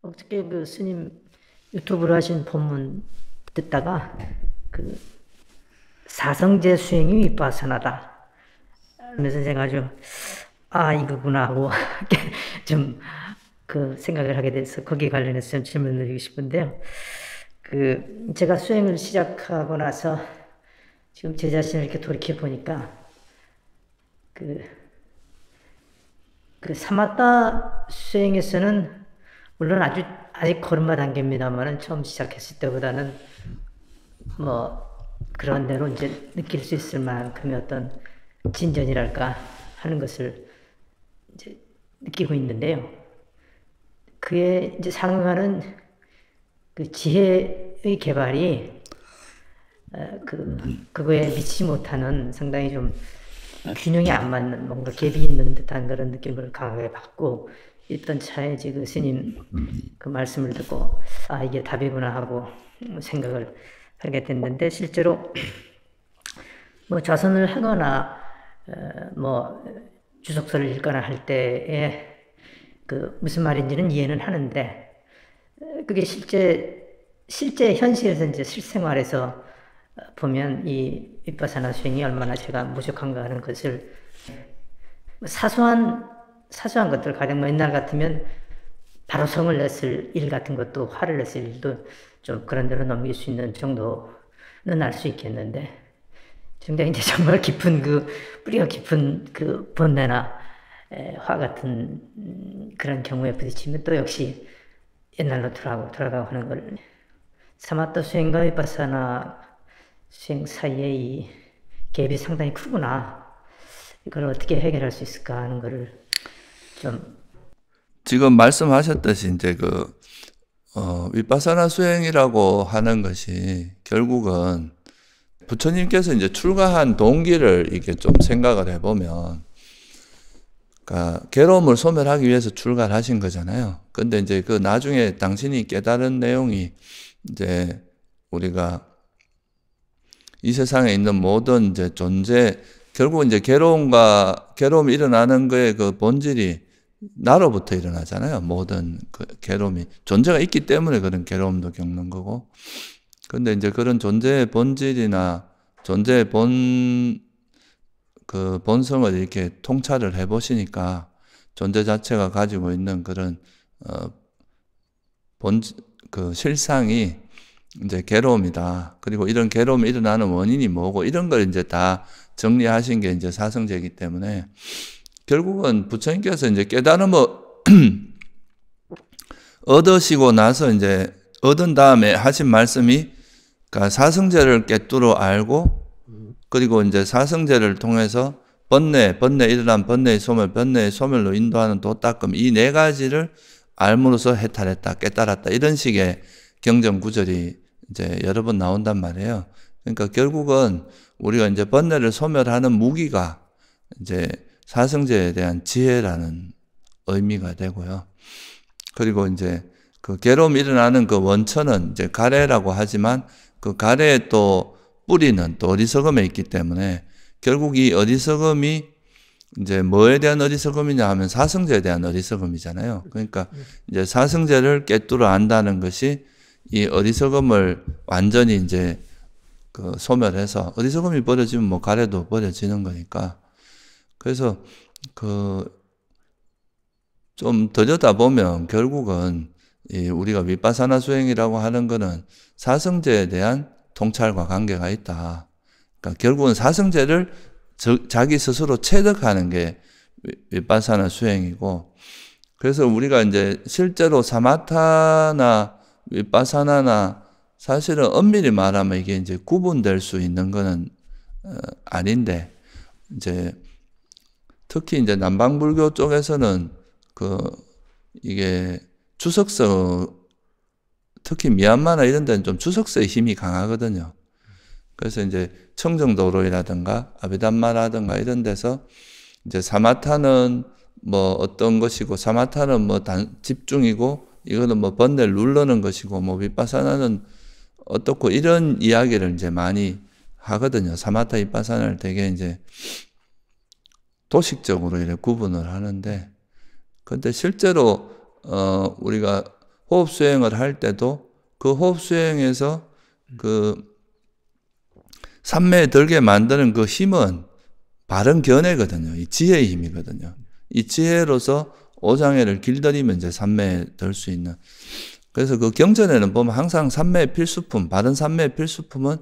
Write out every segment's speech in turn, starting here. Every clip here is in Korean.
어저께 그 스님 유튜브로 하신 본문 듣다가 그 사성제 수행이 윗바사나다 하면서 제가 아주 이거구나 하고 좀 그 생각을 하게 돼서 거기에 관련해서 좀 질문을 드리고 싶은데요. 그 제가 수행을 시작하고 나서 지금 제 자신을 이렇게 돌이켜 보니까 그 사마타 수행에서는 물론 아직 걸음마 단계입니다만은 처음 시작했을 때보다는 뭐 그런 대로 이제 느낄 수 있을 만큼의 어떤 진전이랄까 하는 것을 이제 느끼고 있는데요. 그에 이제 상응하는 그 지혜의 개발이 그거에 미치지 못하는 상당히 좀 균형이 안 맞는 뭔가 갭이 있는 듯한 그런 느낌을 강하게 받고 있던 차에 지금 스님 그 말씀을 듣고 이게 답이구나 하고 생각을 하게 됐는데 실제로 뭐 자선을 하거나 뭐 주석서를 읽거나 할 때에 그 무슨 말인지는 이해는 하는데 그게 실제 현실에서 이제 실생활에서 보면 이 윗바사나 수행이 얼마나 제가 무식한가 하는 것을 사소한 것들 가령 뭐 옛날 같으면 바로 성을 냈을 일 같은 것도 화를 냈을 일도 좀 그런 대로 넘길 수 있는 정도는 알 수 있겠는데 굉장히 이제 정말 깊은 뿌리가 깊은 그 번뇌나 화 같은 그런 경우에 부딪히면 또 역시 옛날로 돌아가고 하는 걸 사마타 수행과 윗바사나 수행 사이에 이 갭이 상당히 크구나. 이걸 어떻게 해결할 수 있을까 하는 거를 좀 지금 말씀하셨듯이 이제 윗바사나 수행이라고 하는 것이 결국은 부처님께서 이제 출가한 동기를 이렇게 좀 생각을 해보면, 그러니까 괴로움을 소멸하기 위해서 출가를 하신 거잖아요. 근데 이제 그 나중에 당신이 깨달은 내용이 이제 우리가 이 세상에 있는 모든 이제 존재, 결국 이제 괴로움이 일어나는 거의 그 본질이 나로부터 일어나잖아요. 모든 그 괴로움이 존재가 있기 때문에 그런 괴로움도 겪는 거고. 근데 이제 그런 존재의 본질이나 존재의 본성을 이렇게 통찰을 해 보시니까 존재 자체가 가지고 있는 그런 실상이 이제 괴로움이다. 그리고 이런 괴로움이 일어나는 원인이 뭐고 이런 걸 이제 다 정리하신 게 이제 사성제이기 때문에 결국은 부처님께서 이제 깨달음을 얻으시고 나서 이제 얻은 다음에 하신 말씀이 그러니까 사성제를 꿰뚫어 알고 그리고 이제 사성제를 통해서 일어난 번뇌의 소멸로 인도하는 도닦음 이 네 가지를 알므로써 해탈했다, 깨달았다 이런 식의 경전 구절이 이제 여러 번 나온단 말이에요. 그러니까 결국은 우리가 이제 번뇌를 소멸하는 무기가 이제 사성제에 대한 지혜라는 의미가 되고요. 그리고 이제 그 괴로움이 일어나는 그 원천은 이제 가래라고 하지만 그 가래의 또 뿌리는 또 어리석음에 있기 때문에 결국 이 어리석음이 이제 뭐에 대한 어리석음이냐 하면 사성제에 대한 어리석음이잖아요. 그러니까 이제 사성제를 꿰뚫어 안다는 것이 이 어리석음을 완전히 이제 그 소멸해서 어리석음이 버려지면 뭐 가래도 버려지는 거니까 그래서 좀 들여다보면 결국은 우리가 윗바사나 수행이라고 하는 거는 사성제에 대한 통찰과 관계가 있다. 그러니까 결국은 사성제를 자기 스스로 체득하는 게 윗바사나 수행이고 그래서 우리가 이제 실제로 사마타나 윗바사나나 사실은 엄밀히 말하면 이게 이제 구분될 수 있는 거는 아닌데 이제 특히 이제 남방불교 쪽에서는 이게 주석서 특히 미얀마나 이런 데는 좀 주석서의 힘이 강하거든요. 그래서 이제 청정도로이라든가 아비담마라든가 이런 데서 이제 사마타는 뭐 어떤 것이고 사마타는 뭐 집중이고 이거는 뭐 번뇌를 누르는 것이고 뭐 윗바사나는 어떻고 이런 이야기를 이제 많이 하거든요. 사마타 윗바사나를 되게 이제 도식적으로 이렇게 구분을 하는데 근데 실제로 우리가 호흡 수행을 할 때도 그 호흡 수행에서 그 삼매에 들게 만드는 그 힘은 바른 견해거든요. 이 지혜의 힘이거든요. 이 지혜로서 오장애를 길들이면 이제 삼매에 들 수 있는. 그래서 그 경전에는 보면 항상 삼매의 필수품, 바른 삼매의 필수품은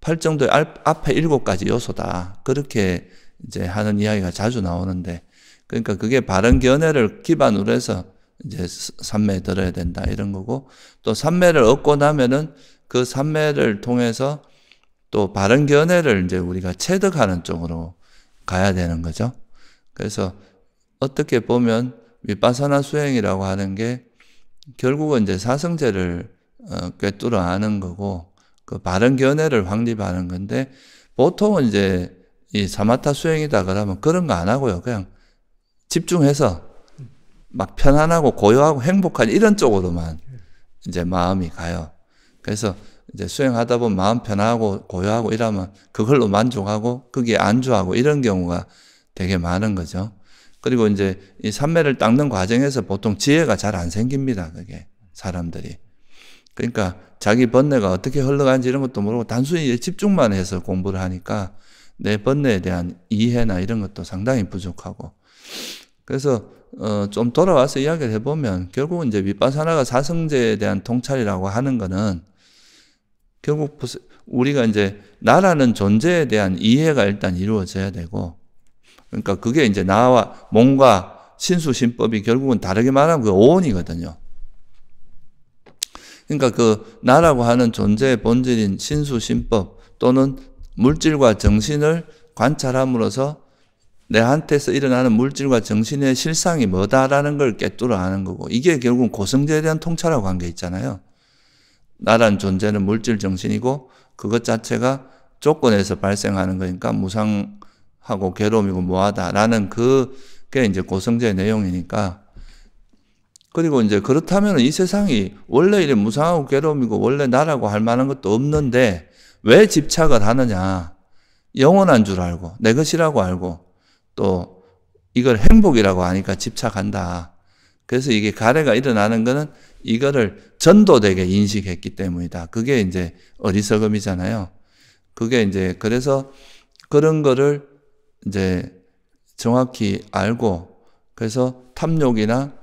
팔정도의 앞에 7가지 요소다. 그렇게 이제 하는 이야기가 자주 나오는데, 그러니까 그게 바른 견해를 기반으로 해서 이제 삼매에 들어야 된다 이런 거고, 또 삼매를 얻고 나면은 그 삼매를 통해서 또 바른 견해를 이제 우리가 체득하는 쪽으로 가야 되는 거죠. 그래서 어떻게 보면 위파사나 수행이라고 하는 게 결국은 이제 사성제를 꿰뚫어 아는 거고, 그 바른 견해를 확립하는 건데, 보통은 이제 이 사마타 수행이다 그러면 그런 거 안 하고요. 그냥 집중해서 막 편안하고 고요하고 행복한 이런 쪽으로만 이제 마음이 가요. 그래서 이제 수행하다 보면 마음 편하고 고요하고 이러면 그걸로 만족하고 거기에 안주하고 이런 경우가 되게 많은 거죠. 그리고 이제 이 삼매를 닦는 과정에서 보통 지혜가 잘 안 생깁니다. 그게 사람들이. 그러니까 자기 번뇌가 어떻게 흘러가는지 이런 것도 모르고 단순히 집중만 해서 공부를 하니까 내 번뇌에 대한 이해나 이런 것도 상당히 부족하고. 그래서 좀 돌아와서 이야기를 해보면 결국은 이제 위파사나가 사성제에 대한 통찰이라고 하는 거는 결국 우리가 이제 나라는 존재에 대한 이해가 일단 이루어져야 되고, 그러니까 그게 이제 나와 몸과 신수신법이 결국은 다르게 말하면 그 오온이거든요. 그러니까 그 나라고 하는 존재의 본질인 신수신법 또는 물질과 정신을 관찰함으로써 내한테서 일어나는 물질과 정신의 실상이 뭐다라는 걸 꿰뚫어 아는 거고, 이게 결국은 고성제에 대한 통찰하고 관계 있잖아요. 나란 존재는 물질 정신이고 그것 자체가 조건에서 발생하는 거니까 무상하고 괴로움이고 뭐하다라는 그게 이제 고성제의 내용이니까. 그리고 이제 그렇다면 이 세상이 원래 이래 무상하고 괴로움이고 원래 나라고 할 만한 것도 없는데 왜 집착을 하느냐. 영원한 줄 알고 내 것이라고 알고 또 이걸 행복이라고 하니까 집착한다. 그래서 이게 가래가 일어나는 거는 이거를 전도되게 인식했기 때문이다. 그게 이제 어리석음이잖아요. 그게 이제 그래서 그런 거를 이제 정확히 알고, 그래서 탐욕이나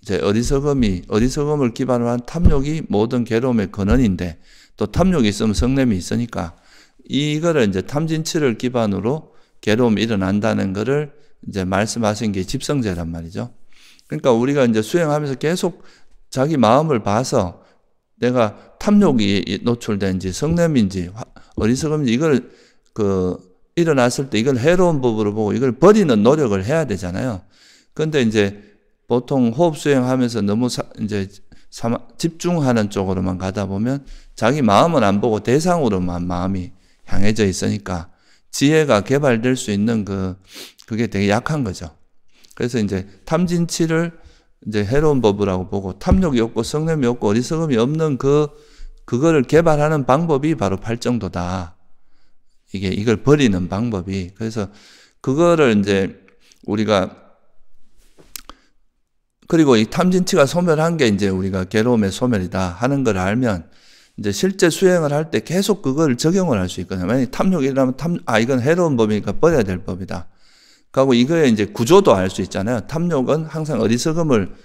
이제 어리석음을 기반으로 한 탐욕이 모든 괴로움의 근원인데, 또 탐욕이 있으면 성냄이 있으니까 이거를 이제 탐진치를 기반으로 괴로움이 일어난다는 거를 이제 말씀하신 게 집성제란 말이죠. 그러니까 우리가 이제 수행하면서 계속 자기 마음을 봐서 내가 탐욕이 노출된지 성냄인지 어리석음인지 이걸 일어났을 때 이걸 해로운 법으로 보고 이걸 버리는 노력을 해야 되잖아요. 그런데 이제 보통 호흡 수행하면서 너무 이제 집중하는 쪽으로만 가다 보면 자기 마음은 안 보고 대상으로만 마음이 향해져 있으니까 지혜가 개발될 수 있는 그게 되게 약한 거죠. 그래서 이제 탐진치를 이제 해로운 법이라고 보고 탐욕이 없고 성냄이 없고 어리석음이 없는 그거를 개발하는 방법이 바로 팔정도다. 이걸 버리는 방법이. 그래서 그거를 이제 우리가, 그리고 이 탐진치가 소멸한 게 이제 우리가 괴로움의 소멸이다 하는 걸 알면 이제 실제 수행을 할 때 계속 그걸 적용을 할 수 있거든요. 만약에 탐욕이 일어나면 이건 해로운 법이니까 버려야 될 법이다. 그리고 이거의 이제 구조도 알 수 있잖아요. 탐욕은 항상 어리석음을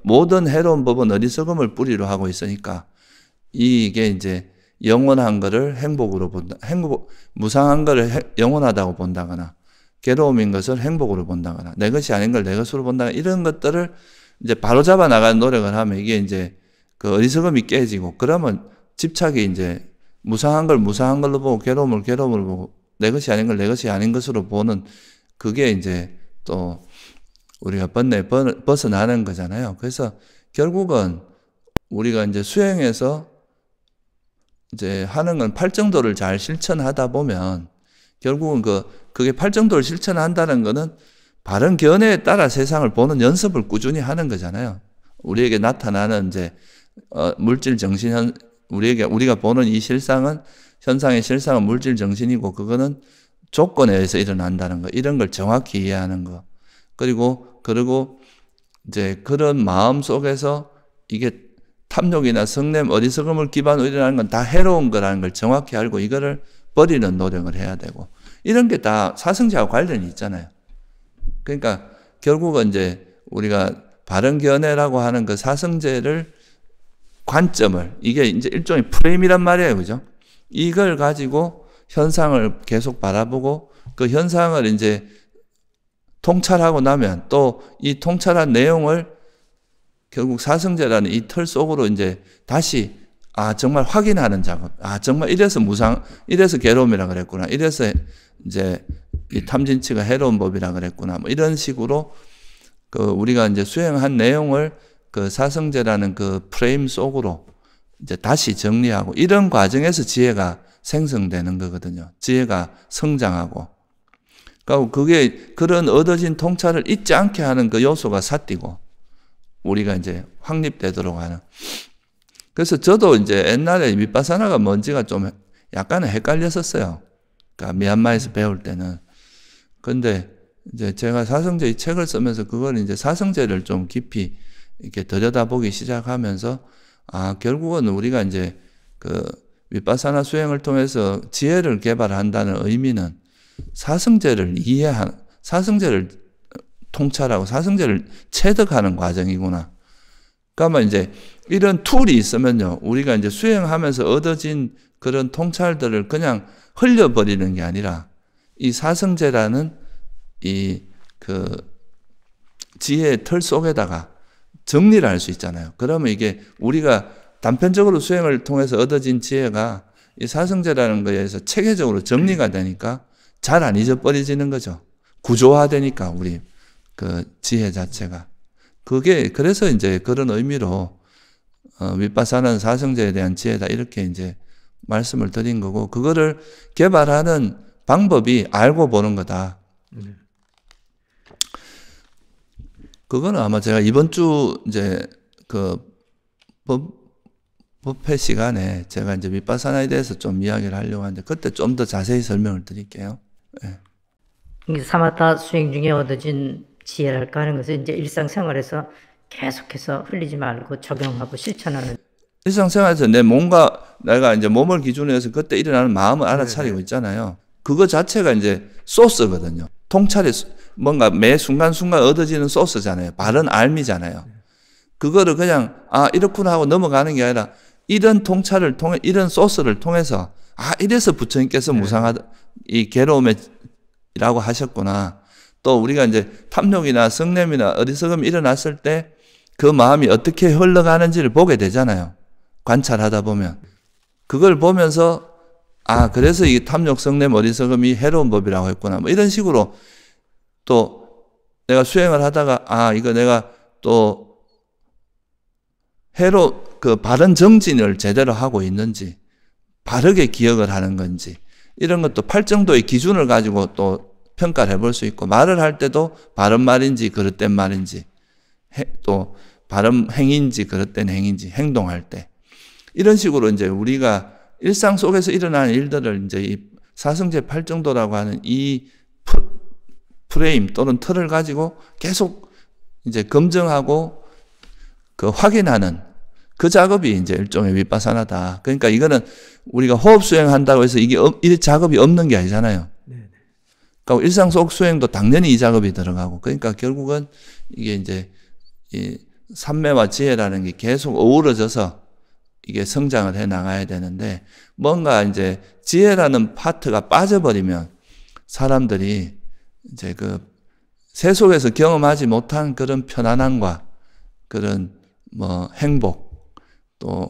모든 해로운 법은 어리석음을 뿌리로 하고 있으니까 이게 이제 영원한 거를 행복으로 본다. 무상한 거를 영원하다고 본다거나 괴로움인 것을 행복으로 본다거나 내 것이 아닌 걸 내 것으로 본다거나 이런 것들을 이제 바로잡아 나가는 노력을 하면 이게 이제 그 어리석음이 깨지고, 그러면 집착이 이제 무상한 걸 무상한 걸로 보고 괴로움을 괴로움으로 보고 내 것이 아닌 걸 내 것이 아닌 것으로 보는, 그게 이제 또 우리가 번뇌에 벗어나는 거잖아요. 그래서 결국은 우리가 이제 수행해서 이제 하는 건 팔정도를 잘 실천하다 보면 결국은 그게 팔정도를 실천한다는 거는 바른 견해에 따라 세상을 보는 연습을 꾸준히 하는 거잖아요. 우리에게 나타나는 이제 물질 정신, 우리가 보는 이 현상의 실상은 물질 정신이고 그거는 조건에 의해서 일어난다는 거, 이런 걸 정확히 이해하는 거. 그리고 이제 그런 마음 속에서 이게 탐욕이나 성냄, 어리석음을 기반으로 일어나는 건 다 해로운 거라는 걸 정확히 알고 이거를 버리는 노력을 해야 되고, 이런 게 다 사성제하고 관련이 있잖아요. 그러니까 결국은 이제 우리가 바른견해라고 하는 그 사성제를 관점을, 이게 이제 일종의 프레임이란 말이에요. 그죠? 이걸 가지고 현상을 계속 바라보고 그 현상을 이제 통찰하고 나면 또 이 통찰한 내용을 결국 사성제라는 이 틀 속으로 이제 다시 정말 확인하는 작업. 정말 이래서 이래서 괴로움이라 그랬구나. 이래서 이제 이 탐진치가 해로운 법이라 그랬구나. 뭐 이런 식으로 그 우리가 이제 수행한 내용을 그 사성제라는 그 프레임 속으로 이제 다시 정리하고, 이런 과정에서 지혜가 생성되는 거거든요. 지혜가 성장하고. 그러니까 그게 그런 얻어진 통찰을 잊지 않게 하는 그 요소가 삿띠고, 우리가 이제 확립되도록 하는. 그래서 저도 이제 옛날에 밑바사나가 뭔지가 좀 약간은 헷갈렸었어요. 그러니까 미얀마에서 배울 때는. 근데 이제 제가 사성제 이 책을 쓰면서 그걸 이제 사성제를 좀 깊이 이렇게 들여다보기 시작하면서, 결국은 우리가 이제 그 밑바사나 수행을 통해서 지혜를 개발한다는 의미는 사성제를 사성제를 통찰하고 사성제를 체득하는 과정이구나. 그러면 이제 이런 툴이 있으면요, 우리가 이제 수행하면서 얻어진 그런 통찰들을 그냥 흘려버리는 게 아니라 이 사성제라는 이 그 지혜의 틀 속에다가 정리를 할 수 있잖아요. 그러면 이게 우리가 단편적으로 수행을 통해서 얻어진 지혜가 이 사성제라는 거에서 체계적으로 정리가 되니까 잘 안 잊어버려지는 거죠. 구조화되니까 우리 그 지혜 자체가. 그래서 이제 그런 의미로 밑바사나는 사성제에 대한 지혜다 이렇게 이제 말씀을 드린 거고, 그거를 개발하는 방법이 알고 보는 거다. 그거는 아마 제가 이번 주 이제 그 법회 시간에 제가 이제 밑바사나에 대해서 좀 이야기를 하려고 하는데 그때 좀 더 자세히 설명을 드릴게요. 네. 사마타 수행 중에 얻어진 지혜랄까 하는 것은 이제 일상생활에서 계속해서 흘리지 말고 적용하고 실천하는. 일상생활에서 내가 이제 몸을 기준으로 해서 그때 일어나는 마음을 알아차리고 있잖아요. 그거 자체가 이제 소스거든요. 통찰이 뭔가 매 순간순간 얻어지는 소스잖아요. 바른 알미잖아요. 그거를 그냥 이렇구나 하고 넘어가는 게 아니라 이런 통찰을 통해, 이런 소스를 통해서 이래서 부처님께서 무상하다, 이 괴로움이라고 하셨구나. 또 우리가 이제 탐욕이나 성냄이나 어리석음이 일어났을 때 그 마음이 어떻게 흘러가는지를 보게 되잖아요. 관찰하다 보면. 그걸 보면서 그래서 이 탐욕, 성냄, 어리석음이 해로운 법이라고 했구나. 뭐 이런 식으로 또 내가 수행을 하다가 이거 내가 또 그 바른 정진을 제대로 하고 있는지, 바르게 기억을 하는 건지, 이런 것도 팔정도의 기준을 가지고 또 평가를 해볼 수 있고, 말을 할 때도 바른 말인지 그릇된 말인지, 또 바른 행인지 그릇된 행인지, 행동할 때 이런 식으로 이제 우리가 일상 속에서 일어나는 일들을 이제 이 사성제 팔정도라고 하는 이 프레임 또는 틀을 가지고 계속 이제 검증하고 그 확인하는 그 작업이 이제 일종의 윗바사나다. 그러니까 이거는 우리가 호흡 수행한다고 해서 이 작업이 없는 게 아니잖아요. 그러니까 일상 속 수행도 당연히 이 작업이 들어가고, 그러니까 결국은 이게 이제 이 삼매와 지혜라는 게 계속 어우러져서 이게 성장을 해 나가야 되는데, 뭔가 이제 지혜라는 파트가 빠져버리면 사람들이 이제 그 세속에서 경험하지 못한 그런 편안함과 그런 뭐 행복, 또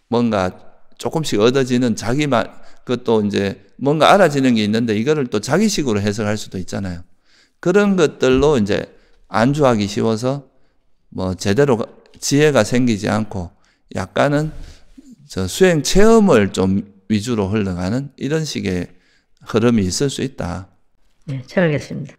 뭔가 조금씩 얻어지는 그것도 이제 뭔가 알아지는 게 있는데 이거를 또 자기식으로 해석할 수도 있잖아요. 그런 것들로 이제 안주하기 쉬워서 뭐 제대로 지혜가 생기지 않고 약간은 수행 체험을 좀 위주로 흘러가는 이런 식의 흐름이 있을 수 있다. 네, 잘 알겠습니다.